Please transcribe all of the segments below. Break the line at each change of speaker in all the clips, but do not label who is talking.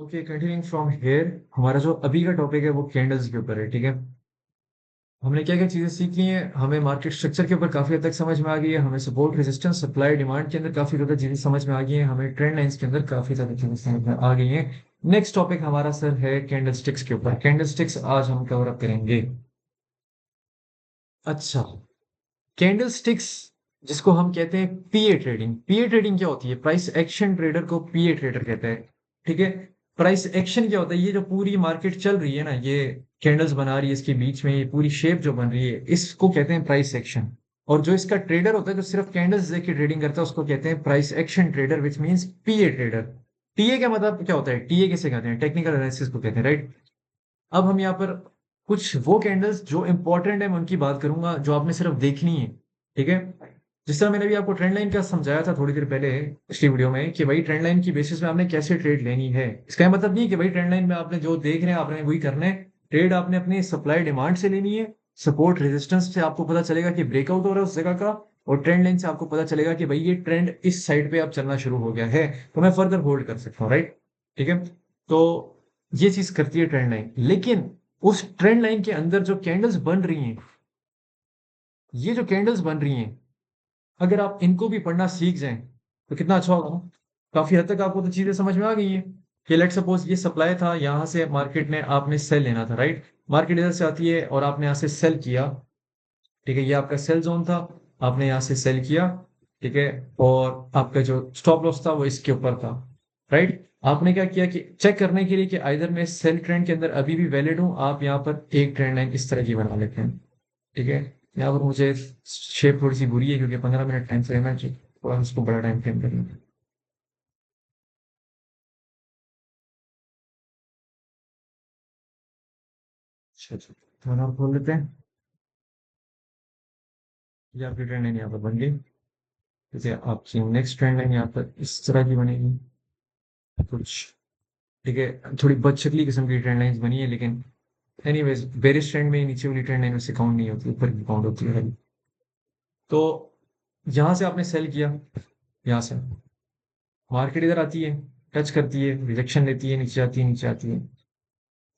Okay, continuing from here, हमारा जो अभी का टॉपिक है वो कैंडल्स के ऊपर है। ठीक है, हमने क्या क्या चीजें सीख ली हैं, हमें मार्केट स्ट्रक्चर के ऊपर काफी हद तक समझ में आ गई है, हमें सपोर्ट रेजिस्टेंस सप्लाई डिमांड के अंदर काफी ज्यादा चीजें समझ में आ गई हैं, हमें ट्रेंड लाइंस के अंदर काफी ज्यादा चीजें समझ में आ गई हैं। नेक्स्ट टॉपिक हमारा सर है कैंडल स्टिक्स के ऊपर। कैंडल स्टिक्स आज हम कवर अप करेंगे। अच्छा, कैंडल स्टिक्स जिसको हम कहते हैं पीए ट्रेडिंग। पीए ट्रेडिंग क्या होती है? प्राइस एक्शन ट्रेडर को पीए ट्रेडर कहते हैं। ठीक है, प्राइस एक्शन क्या होता है? ये जो पूरी मार्केट चल रही है ना, ये कैंडल्स बना रही है, इसके बीच में ये पूरी शेप जो बन रही है, इसको कहते हैं प्राइस एक्शन। और जो इसका ट्रेडर होता है, जो सिर्फ कैंडल्स देख के ट्रेडिंग करता है, उसको कहते हैं price action trader, which means PA trader. TA का मतलब क्या होता है? टीए किसे कहते हैं? टेक्निकल एनालिसिस को कहते हैं, राइट। अब हम यहाँ पर कुछ वो कैंडल्स जो इंपॉर्टेंट है मैं उनकी बात करूंगा, जो आपने सिर्फ देखनी है। ठीक है, जिस तरह मैंने भी आपको ट्रेंड लाइन का समझाया था थोड़ी देर पहले पिछली वीडियो में, कि भाई ट्रेंड लाइन की बेसिस में आपने कैसे ट्रेड लेनी है। इसका ये मतलब नहीं है कि भाई ट्रेंड लाइन में आपने जो देख रहे हैं आपने वही करना है। ट्रेड आपने अपनी सप्लाई डिमांड से लेनी है। सपोर्ट रेजिस्टेंस से आपको पता चलेगा कि ब्रेकआउट हो रहा है उस जगह का, और ट्रेंड लाइन से आपको पता चलेगा कि भाई ये ट्रेंड इस साइड पे अब चलना शुरू हो गया है, तो मैं फर्दर होल्ड कर सकता हूँ, राइट। ठीक है, तो ये चीज करती है ट्रेंड लाइन। लेकिन उस ट्रेंड लाइन के अंदर जो कैंडल्स बन रही हैं, ये जो कैंडल्स बन रही हैं, अगर आप इनको भी पढ़ना सीख जाएं तो कितना अच्छा होगा। काफी हद तक आपको तो चीजें समझ में आ गई हैं कि लेट सपोज ये सप्लाई था, यहां से मार्केट ने आपने सेल लेना था, राइट। मार्केट इधर से आती है और आपने यहां से सेल किया। ठीक है, ये आपका सेल जोन था, आपने यहाँ से सेल किया। ठीक है, और आपका जो स्टॉप लॉस था वो इसके ऊपर था, राइट। आपने क्या किया कि चेक करने के लिए कि आइदर मैं सेल ट्रेंड के अंदर अभी भी वैलिड हूं, आप यहाँ पर एक ट्रेंड लाइन इस तरह की बना लेते हैं। ठीक है, यहाँ पर मुझे शेप थोड़ी सी बुरी है क्योंकि 15 मिनट टाइम फ्रेम है, थोड़ा उसको बड़ा टाइम फ्रेम करना। अच्छा अच्छा, तो हम खोल लेते हैं। ये आपकी ट्रेंड लाइन यहाँ पर बन गई। जैसे आपकी नेक्स्ट ट्रेंड लाइन यहाँ पर इस तरह की बनेगी कुछ। ठीक है, थोड़ी बदशकली किस्म की ट्रेंड लाइंस बनी है, लेकिन एनीवेज बेरिश ट्रेंड में नीचे वाली ट्रेंड लाइन उससे काउंट नहीं होती, ऊपर की काउंट होती है। तो यहां से आपने सेल किया, यहां से मार्केट इधर आती है, टच करती है, रिजेक्शन लेती है, नीचे आती है, नीचे आती है।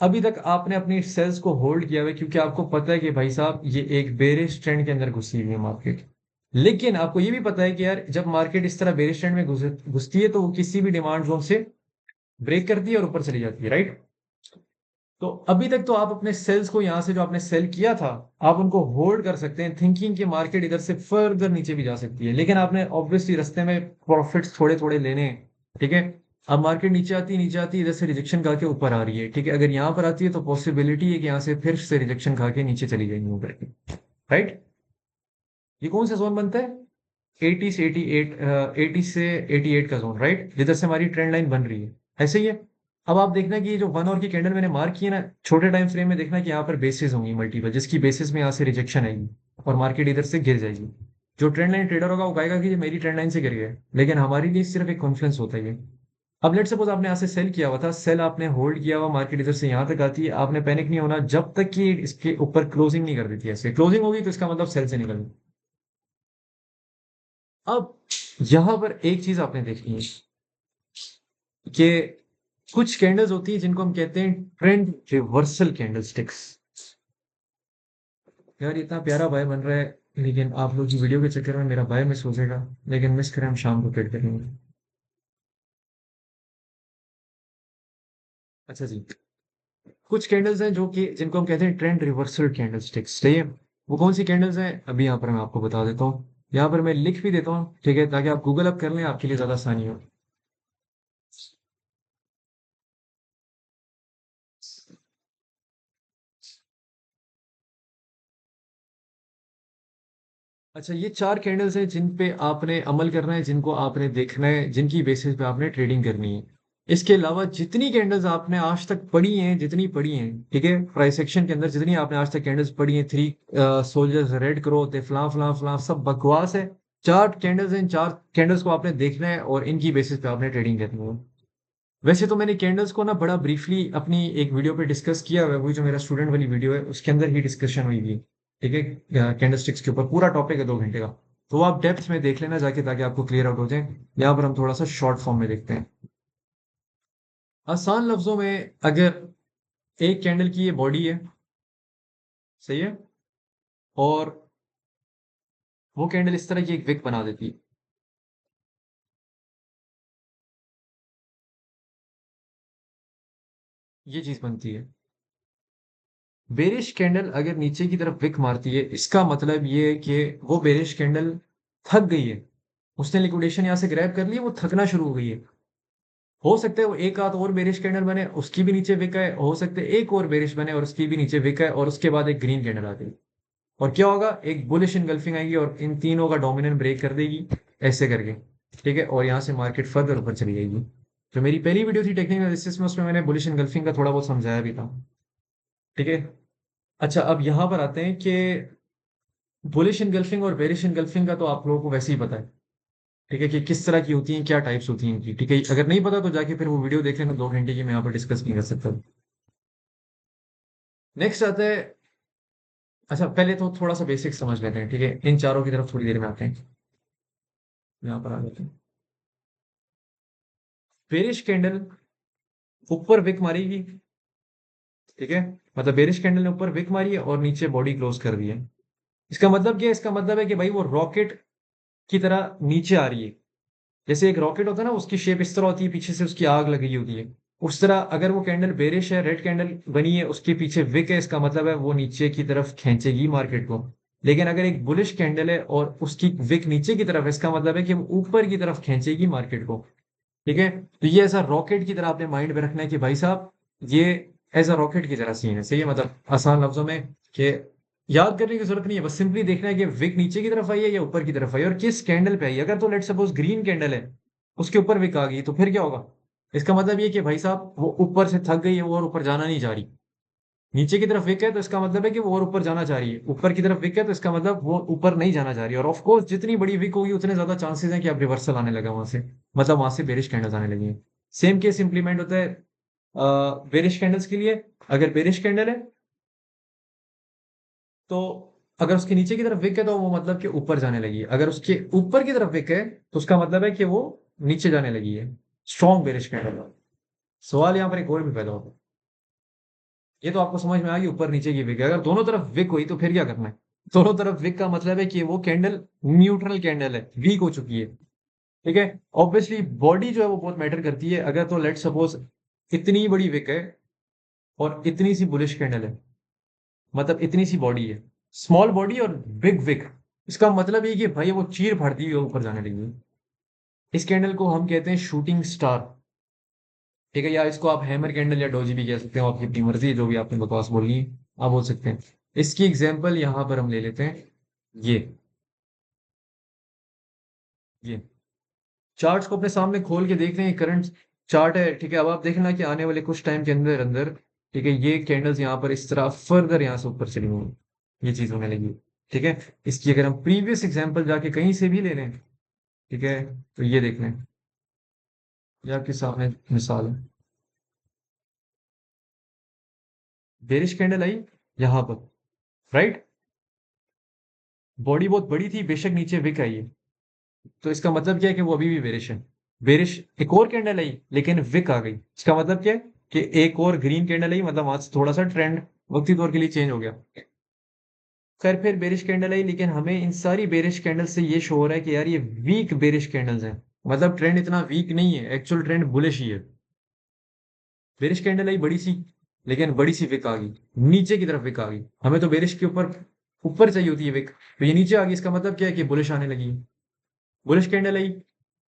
अभी तक आपने अपनी सेल्स को होल्ड किया हुआ है क्योंकि आपको पता है कि भाई साहब ये एक बेरिश ट्रेंड के अंदर घुसी हुई है मार्केट। लेकिन आपको ये भी पता है कि यार जब मार्केट इस तरह बेरिश ट्रेंड में घुसती है तो वो किसी भी डिमांड जोन से ब्रेक करती है और ऊपर चली जाती है, राइट। तो अभी तक तो आप अपने सेल्स को यहां से जो आपने सेल किया था, आप उनको होल्ड कर सकते हैं थिंकिंग कि मार्केट इधर से फर्दर नीचे भी जा सकती है, लेकिन आपने ऑब्वियसली रास्ते में प्रॉफिट्स थोड़े थोड़े लेने हैं। ठीक है, अब मार्केट नीचे आती है, इधर से रिजेक्शन खा के ऊपर आ रही है। ठीक है, अगर यहां पर आती है तो पॉसिबिलिटी है कि यहाँ से फिर से रिजेक्शन खा के नीचे चली जाएंगी ऊपर की, राइट। ये कौन सा जोन बनता है? 80 से 88, 80 से 88 का जोन, राइट, जिधर से हमारी ट्रेंड लाइन बन रही है। ऐसे ही है। अब आप देखना कि ये जो 1 आवर की कैंडल मैंने मार्क की है ना, छोटे टाइम फ्रेम में देखना कि यहाँ पर बेसिस होंगी मल्टीपल, जिसकी बेसिस में यहाँ से रिजेक्शन आएगी और मार्केट इधर से गिर जाएगी। जो ट्रेंड लाइन ट्रेडर होगा वो कहेगा कि ये मेरी ट्रेंड लाइन से गिर गया है, लेकिन हमारे लिए सिर्फ एक कॉन्फ्रेंस होता है ये। अब लेट सपोज आपने यहाँ से सेल किया हुआ था, सेल आपने होल्ड किया हुआ, मार्केट इधर से यहाँ तक आती है, आपने पैनिक नहीं होना जब तक कि इसके ऊपर क्लोजिंग नहीं कर देती है। ऐसे क्लोजिंग होगी तो इसका मतलब सेल से निकलना। अब यहां पर एक चीज आपने देखनी है कि कुछ कैंडल्स होती है जिनको हम कहते हैं ट्रेंड रिवर्सल कैंडल स्टिक्स। यार इतना प्यारा बाय बन रहा है, लेकिन आप लोग की वीडियो के चक्कर में मेरा बाय मिस हो जाएगा। लेकिन मिस करें, हम शाम को ट्रेड करेंगे। अच्छा जी, कुछ कैंडल्स हैं जो कि जिनको हम कहते हैं ट्रेंड रिवर्सल कैंडल स्टिक्स, सही है। वो कौन सी कैंडल्स हैं अभी यहाँ पर मैं आपको बता देता हूँ। यहाँ पर मैं लिख भी देता हूँ, ठीक है, ताकि आप गूगल अप कर लें, आपके लिए ज्यादा आसानी हो। अच्छा, ये 4 कैंडल्स हैं जिन पे आपने अमल करना है, जिनको आपने देखना है, जिनकी बेसिस पे आपने ट्रेडिंग करनी है। इसके अलावा जितनी कैंडल्स आपने आज तक पढ़ी हैं, जितनी पढ़ी हैं, ठीक है, प्राइस सेक्शन के अंदर जितनी आपने आज तक कैंडल्स पढ़ी हैं, थ्री सोल्जर्स, रेड क्रो होते, फलां फलां फलां, सब बकवास है। 4 कैंडल्स हैं, 4 कैंडल्स को आपने देखना है और इनकी बेसिस पे आपने ट्रेडिंग करनी है। वैसे तो मैंने कैंडल्स को ना बड़ा ब्रीफली अपनी एक वीडियो पे डिस्कस किया हुआ है, वही जो मेरा स्टूडेंट वाली वीडियो है उसके अंदर ही डिस्कशन हुई थी। ठीक है, कैंडल स्टिक्स के ऊपर पूरा टॉपिक है 2 घंटे का। तो वो आप डेप्थ में देख लेना जाके, ताकि आपको क्लियर आउट हो जाए। यहाँ पर हम थोड़ा सा शॉर्ट फॉर्म में देखते हैं। आसान लफ्जों में अगर एक कैंडल की ये बॉडी है, सही है, और वो कैंडल इस तरह की एक विक बना देती है, ये चीज बनती है। बेरिश कैंडल अगर नीचे की तरफ विक मारती है, इसका मतलब ये है कि वो बेरिश कैंडल थक गई है, उसने लिक्विडेशन यहाँ से ग्रैब कर ली, वो थकना शुरू हो गई है। हो सकता है वो एक आध और बेरिश कैंडल बने, उसकी भी नीचे विक है, हो सकता है एक और बेरिश बने और उसकी भी नीचे विक है, और उसके बाद एक ग्रीन कैंडल आ गई, और क्या होगा, एक बुलिश इनगल्फिंग आएगी और इन तीनों का डोमिनेंट ब्रेक कर देगी, ऐसे करके। ठीक है, और यहाँ से मार्केट फर्दर ऊपर चली जाएगी। जो मेरी पहली वीडियो थी टेक्निकल एनालिसिस में, उसमें मैंने बुलिश इनगल्फिंग का थोड़ा बहुत समझाया भी था। ठीक है। अच्छा, अब यहाँ पर आते हैं कि बुलिश इनगल्फिंग और बेरिश इनगल्फिंग का तो आप लोगों को वैसे ही पता है। ठीक है, कि किस तरह की होती हैं, क्या टाइप्स होती हैं इनकी। ठीक है, अगर नहीं पता तो जाके फिर वो वीडियो देख लेना, 2 घंटे की, मैं यहाँ पर डिस्कस नहीं कर सकता। नेक्स्ट आता है, अच्छा पहले तो थोड़ा सा बेसिक समझ लेते हैं, ठीक है, इन चारों की तरफ थोड़ी देर में आते हैं। यहाँ पर आ जाते हैं। बेरिश कैंडल ऊपर विक मारेगी, ठीक है, मतलब बेरिश कैंडल ने ऊपर विक मारी है और नीचे बॉडी क्लोज कर दी है। इसका मतलब क्या है, इसका मतलब है कि भाई वो रॉकेट की तरह नीचे आ रही है। जैसे एक रॉकेट होता है ना, उसकी शेप इस तरह होती है, पीछे से उसकी आग लगी होती है। उस तरह अगर वो कैंडल बेरिश है, रेड कैंडल बनी है, उसके पीछे विक है, इसका मतलब है वो नीचे की तरफ खींचेगी मार्केट को। लेकिन अगर एक बुलिश कैंडल है और उसकी विक नीचे की तरफ है, इसका मतलब है कि वो ऊपर की तरफ खींचेगी मार्केट को। ठीक है, तो ये ऐसा रॉकेट की तरह अपने माइंड में रखना है कि भाई साहब, ये एज अ रॉकेट की तरह सीन है, सही है, मतलब आसान लफ्जों में, कि याद करने की जरूरत नहीं है, बस सिंपली देखना है कि विक नीचे की तरफ आई है या ऊपर की तरफ आई है, और किस कैंडल पे आई है। अगर तो लेट सपोज ग्रीन कैंडल है, उसके ऊपर विक आ गई, तो फिर क्या होगा, इसका मतलब ये कि भाई साहब वो ऊपर से थक गई है, वो और ऊपर जाना नहीं चाह रही। नीचे की तरफ विक है तो इसका मतलब है कि वो और ऊपर जाना चाह रही है, ऊपर की तरफ विक है तो इसका मतलब वो ऊपर नहीं जाना चाह रही है। और ऑफ कोर्स जितनी बड़ी विक होगी, उतने ज्यादा चांसेस हैं कि अब रिवर्सल आने लगा वहां से, मतलब वहां से बेरिश कैंडल्स आने लगी हैं। सेम केस इंप्लीमेंट होता है बेरिश कैंडल्स के लिए। अगर बेरिश कैंडल है, तो अगर उसके नीचे की तरफ विक है, तो वो मतलब कि ऊपर जाने लगी है। अगर उसके ऊपर की तरफ विक है, तो उसका मतलब है कि वो नीचे जाने लगी है। Strong bearish candle. सवाल यहाँ पर एक और भी पैदा होता है, ये तो आपको समझ में आ गई, ऊपर नीचे की विक है, अगर दोनों तरफ विक हुई तो फिर क्या करना है। दोनों तरफ विक का मतलब है कि वो कैंडल न्यूट्रल कैंडल है, वीक हो चुकी है। ठीक है, ऑब्वियसली बॉडी जो है वो बहुत मैटर करती है। अगर तो लेट सपोज इतनी बड़ी विक है और इतनी सी बुलिश कैंडल है, मतलब इतनी सी बॉडी है, स्मॉल बॉडी और बिग विक, इसका मतलब ये कि भाई वो चीर फाड़ती हुई ऊपर जाने लगी है। इस कैंडल को हम कहते हैं शूटिंग स्टार। ठीक है, या इसको आप हैमर कैंडल या डोजी भी कह सकते हो, आपकी अपनी मर्जी है, जो भी आपने बकवास बोलनी है आप बोल सकते हैं। इसकी एग्जांपल यहां पर हम ले लेते हैं, ये ये चार्ट्स को अपने सामने खोल के देख रहे हैं, करंट चार्ट है। ठीक है, अब आप देखना कि आने वाले कुछ टाइम के अंदर अंदर, ठीक है, ये कैंडल्स यहाँ पर इस तरह फर्दर यहाँ से ऊपर चली होंगी, ये चीज होने लगी। ठीक है, इसकी अगर हम प्रीवियस एग्जांपल जाके कहीं से भी ले लें, ठीक है, तो ये देख लें, ये आपके सामने मिसाल है। बेरिश कैंडल आई यहाँ पर, राइट, बॉडी बहुत बड़ी थी, बेशक नीचे विक आई है, तो इसका मतलब क्या है कि वो अभी भी बेरिश है। बेरिश एक और कैंडल आई लेकिन विक आ गई, इसका मतलब क्या है कि एक और ग्रीन कैंडल आई, मतलब वहां से थोड़ा सा ट्रेंड वक्ती तौर के लिए चेंज हो गया। खैर, फिर बेरिश कैंडल आई, लेकिन हमें इन सारी बेरिश कैंडल से ये शो हो रहा है कि यार ये वीक बेरिश कैंडल्स हैं, मतलब ट्रेंड इतना वीक नहीं है, एक्चुअल ट्रेंड बुलिश ही है। बेरिश कैंडल आई बड़ी सी, लेकिन बड़ी सी विक आ गई, नीचे की तरफ विक आ गई। हमें तो बेरिश के ऊपर ऊपर चाहिए होती है विक, तो ये नीचे आ गई, इसका मतलब क्या है कि बुलिश आने लगी। बुलिश कैंडल आई,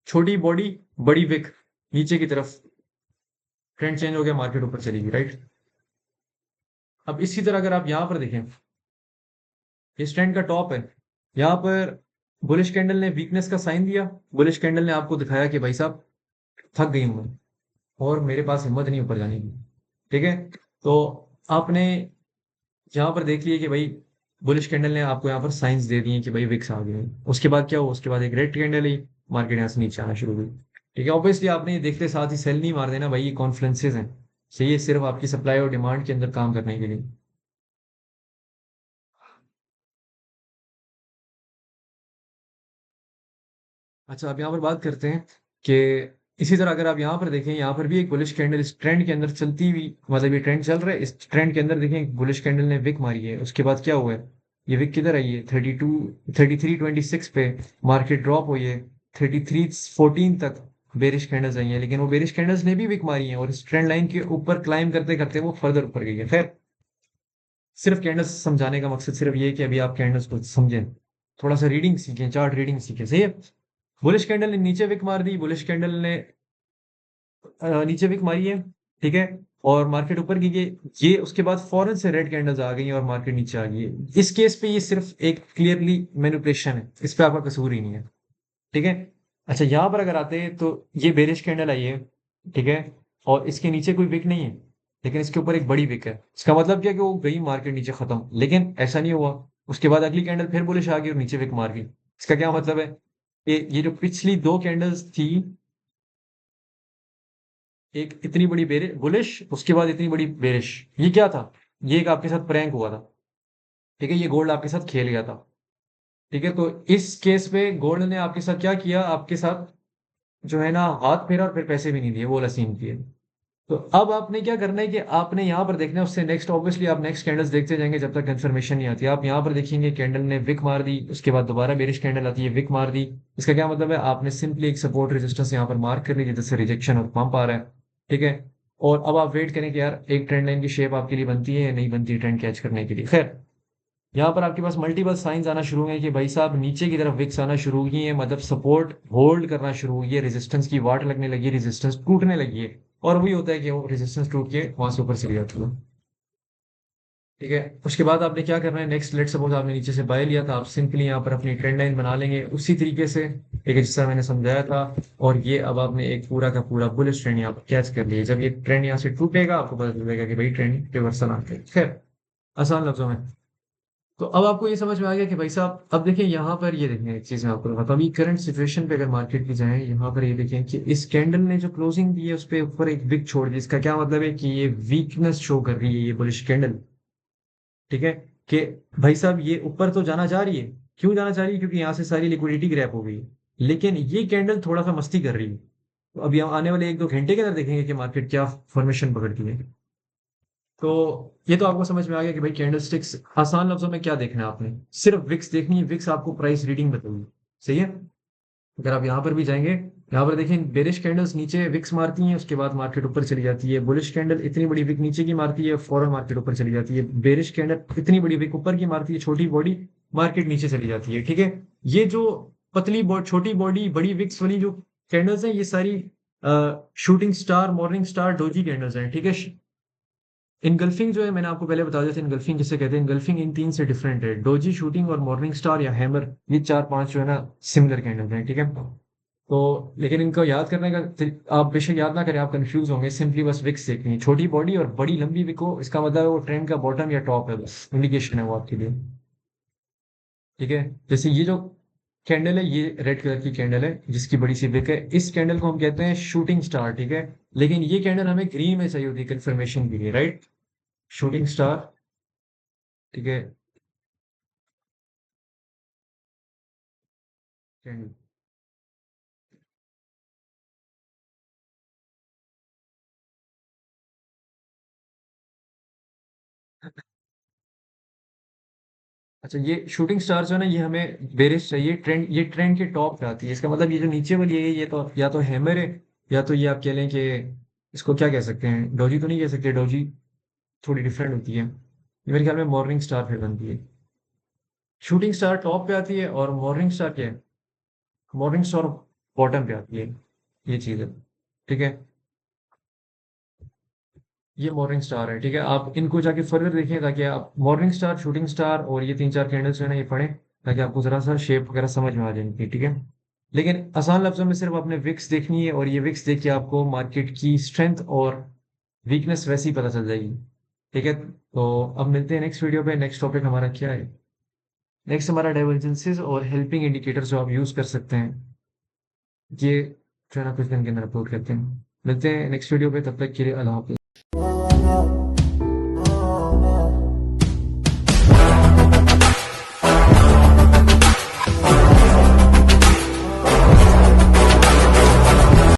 छोटी बॉडी, बड़ी विक, नीचे की तरफ, ट्रेंड चेंज हो गया, मार्केट ऊपर चलेगी, राइट। अब इसी तरह अगर आप यहां पर देखें, इस ट्रेंड का टॉप है, यहां पर बुलिश कैंडल ने वीकनेस का साइन दिया, बुलिश कैंडल ने आपको दिखाया कि भाई साहब थक गई हूं मैं, और मेरे पास हिम्मत नहीं ऊपर जाने की। ठीक है, तो आपने यहाँ पर देख लिया कि भाई बुलिश कैंडल ने आपको यहाँ पर साइंस दे दिए कि भाई विक्स आ गए हैं। उसके बाद क्या हुआ, उसके बाद एक रेड कैंडल ही, मार्केट यहाँ से नीचे आना शुरू हुई। ठीक है, ऑब्वियसली आपने ये देखते साथ ही सेल नहीं मार देना भाई, ये कॉन्फ्लुएंसेस हैं, सही है, सिर्फ आपकी सप्लाई और डिमांड के अंदर काम करने के लिए। अच्छा, अब यहाँ पर बात करते हैं कि इसी तरह अगर आप यहाँ पर देखें, यहाँ पर भी एक बुलिश कैंडल इस ट्रेंड के अंदर चलती हुई, मतलब ये ट्रेंड चल रहा है, इस ट्रेंड के अंदर देखें एक बुलिश कैंडल ने विक मारी है। उसके बाद क्या हुआ है, ये विक किधर आई है, 3326 पे मार्केट ड्रॉप हुई है, 3314 तक बेरिश कैंडल्स आई हैं, लेकिन वो बेरिश कैंडल्स ने भी विक मारी है और इस ट्रेंड लाइन के ऊपर क्लाइम करते करते वो फर्दर ऊपर गई है। खैर, सिर्फ कैंडल्स समझाने का मकसद सिर्फ ये है कि अभी आप कैंडल्स को समझें, थोड़ा सा रीडिंग सीखें, चार्ट रीडिंग सीखें, सही है। बुलिश कैंडल ने नीचे विक मार दी, बुलिश कैंडल ने नीचे विक मारी है, ठीक है, और मार्केट ऊपर गई है। ये उसके बाद फौरन से रेड कैंडल्स आ गई और मार्केट नीचे आ गई है। इस केस पे ये सिर्फ एक क्लियरली मैनिपुलेशन है, इस पे आपका कसूर ही नहीं है, ठीक है। अच्छा, यहाँ पर अगर आते हैं तो ये बेरिश कैंडल आई है, ठीक है, और इसके नीचे कोई विक नहीं है, लेकिन इसके ऊपर एक बड़ी विक है। इसका मतलब क्या कि वो गई मार्केट नीचे खत्म, लेकिन ऐसा नहीं हुआ। उसके बाद अगली कैंडल फिर बुलिश आ गई और नीचे विक मार गई। इसका क्या मतलब है, ये जो पिछली दो कैंडल्स थी, एक इतनी बड़ी बेरिश बुलिश, उसके बाद इतनी बड़ी बेरिश, ये क्या था, ये एक आपके साथ प्रैंक हुआ था, ठीक है, ये गोल्ड आपके साथ खेल गया था, ठीक है। तो इस केस पे गोल्ड ने आपके साथ क्या किया, आपके साथ जो है ना हाथ फेरा और फिर पैसे भी नहीं दिए, वो वाला सीन किए। तो अब आपने क्या करना है कि आपने यहाँ पर देखना है, उससे नेक्स्ट ऑब्वियसली आप नेक्स्ट कैंडल्स देखते जाएंगे जब तक कंफर्मेशन नहीं आती। आप यहाँ पर देखेंगे कैंडल ने विक मार दी, उसके बाद दोबारा बेरिश कैंडल आती है, विक मार दी। इसका क्या मतलब है, आपने सिंपली एक सपोर्ट रेजिस्टेंस यहाँ पर मार्क कर ली जिधर से रिजेक्शन और पंप आ रहा है, ठीक है। और अब आप वेट करें कि यार एक ट्रेंड लाइन की शेप आपके लिए बनती है या नहीं बनती ट्रेंड कैच करने के लिए। खैर, यहाँ पर आपके पास मल्टीपल साइंस आना शुरू हुए हैं कि भाई साहब नीचे की तरफ विक्स आना शुरू हुई है, मतलब सपोर्ट होल्ड करना शुरू हुई है, रेजिस्टेंस की वाट लगने लगी है, रेजिस्टेंस टूटने लगी है। और वही होता है कि वो रेजिस्टेंस टूट के वहां से ऊपर चली जाती है, ठीक है। उसके बाद आपने क्या करना है नेक्स्ट, लेट सपोज आपने नीचे से बाय लिया था, आप सिंपली यहाँ पर अपनी ट्रेंड लाइन बना लेंगे उसी तरीके से, ठीक है, जिस तरह मैंने समझाया था। और ये अब आपने एक पूरा का पूरा बुलिश ट्रेंड यहाँ पर कैच कर लिया। जब ये ट्रेंड यहाँ से टूटेगा आपको पता चलेगा कि भाई ट्रेंड रिवर्सल आ गया। खैर, आसान लफ्जों में, तो अब आपको ये समझ में आ गया कि भाई साहब, अब देखिए यहाँ पर, ये देखें एक चीज मैं आपको बताता हूँ, अभी करंट सिचुएशन पे अगर मार्केट की जाए, यहाँ पर ये देखें कि इस कैंडल ने जो क्लोजिंग दी है उस पे ऊपर एक विक छोड़ दी। इसका क्या मतलब है कि ये वीकनेस शो कर रही है ये बुलिश कैंडल, ठीक है, कि भाई साहब ये ऊपर तो जाना चाह रही है। क्यों जाना चाह रही है, क्योंकि यहाँ से सारी लिक्विडिटी ग्रैप हो गई है, लेकिन ये कैंडल थोड़ा सा मस्ती कर रही है। तो अभी हम आने वाले एक दो घंटे के अंदर देखेंगे कि मार्केट क्या फॉर्मेशन पकड़ती है। तो ये तो आपको समझ में आ गया कि भाई कैंडलस्टिक्स, आसान लफ्जों में क्या देखना है आपने, सिर्फ विक्स देखनी है, विक्स आपको प्राइस रीडिंग बताइए, सही है। अगर आप यहाँ पर भी जाएंगे, यहाँ पर देखें बेरिश कैंडल्स नीचे विक्स मारती हैं, उसके बाद मार्केट ऊपर चली जाती है। बुलिश कैंडल इतनी बड़ी विक नीचे की मारती है, फौरन मार्केट ऊपर चली जाती है। बेरिश कैंडल इतनी बड़ी विक ऊपर की मारती है, छोटी बॉडी, मार्केट नीचे चली जाती है, ठीक है। ये जो पतली बॉडी, छोटी बॉडी, बड़ी विक्स वाली जो कैंडल्स हैं, ये सारी shooting star, morning star, doji candles हैं, ठीक है। इनगल्फिंग जो है मैंने आपको पहले बता दिया था, इनगल्फिंग किसे कहते हैं। इनगल्फिंग इन तीन से डिफरेंट है, डोजी, शूटिंग और मॉर्निंग स्टार या हैमर, ये चार पांच जो है ना सिमिलर कैंडल हैं, ठीक है। तो लेकिन इनको याद करने का आप बेशक याद ना करें, आप कंफ्यूज होंगे, सिंपली बस विक्स देखनी है, छोटी बॉडी और बड़ी लंबी विक हो, इसका मतलब है वो ट्रेंड का बॉटम या टॉप है, बस इंडिकेशन है वो आपके लिए, ठीक है। जैसे ये जो कैंडल है, ये रेड कलर की कैंडल है जिसकी बड़ी सी विक है, इस कैंडल को हम कहते हैं शूटिंग स्टार, ठीक है। लेकिन ये कैंडल हमें ग्रीन में चाहिए होती है कंफर्मेशन के लिए, राइट, शूटिंग स्टार, ठीक है, कैंडल। अच्छा, ये शूटिंग स्टार जो है ना, ये हमें बेरिश चाहिए, ट्रेंड, ये ट्रेंड के टॉप पे आती है। इसका मतलब ये जो नीचे वाली है, ये तो या तो हैमर है, या तो ये आप कह लें कि इसको क्या कह सकते हैं, डोजी तो नहीं कह सकते, डोजी थोड़ी डिफरेंट होती है। ये मेरे ख्याल में मॉर्निंग स्टार फिर बनती है। शूटिंग स्टार टॉप पे आती है और मॉर्निंग स्टार क्या है, मॉर्निंग स्टार बॉटम पे आती है, ये चीज़ है, ठीक है। ये मॉर्निंग स्टार है, ठीक है। आप इनको जाके फर्दर देखें ताकि आप मॉर्निंग स्टार, शूटिंग स्टार और ये तीन चार कैंडल्स जो है ना ये पढ़ें, ताकि आपको जरा सा शेप वगैरह समझ में आ जाएगी, ठीक है। लेकिन आसान लफ्जों में सिर्फ आपने विक्स देखनी है, और ये विक्स देख के आपको मार्केट की स्ट्रेंथ और वीकनेस वैसे ही पता चल जाएगी, ठीक है। तो अब मिलते हैं नेक्स्ट वीडियो पे। नेक्स्ट टॉपिक हमारा क्या है, नेक्स्ट हमारा डाइवर्जेंसेस और हेल्पिंग इंडिकेटर्स जो आप यूज कर सकते हैं, ये जो है ना कुछ दिन के अंदर अपलोड करते हैं। मिलते हैं नेक्स्ट वीडियो पे, तब तक के लिए अल्लाह हाफिज।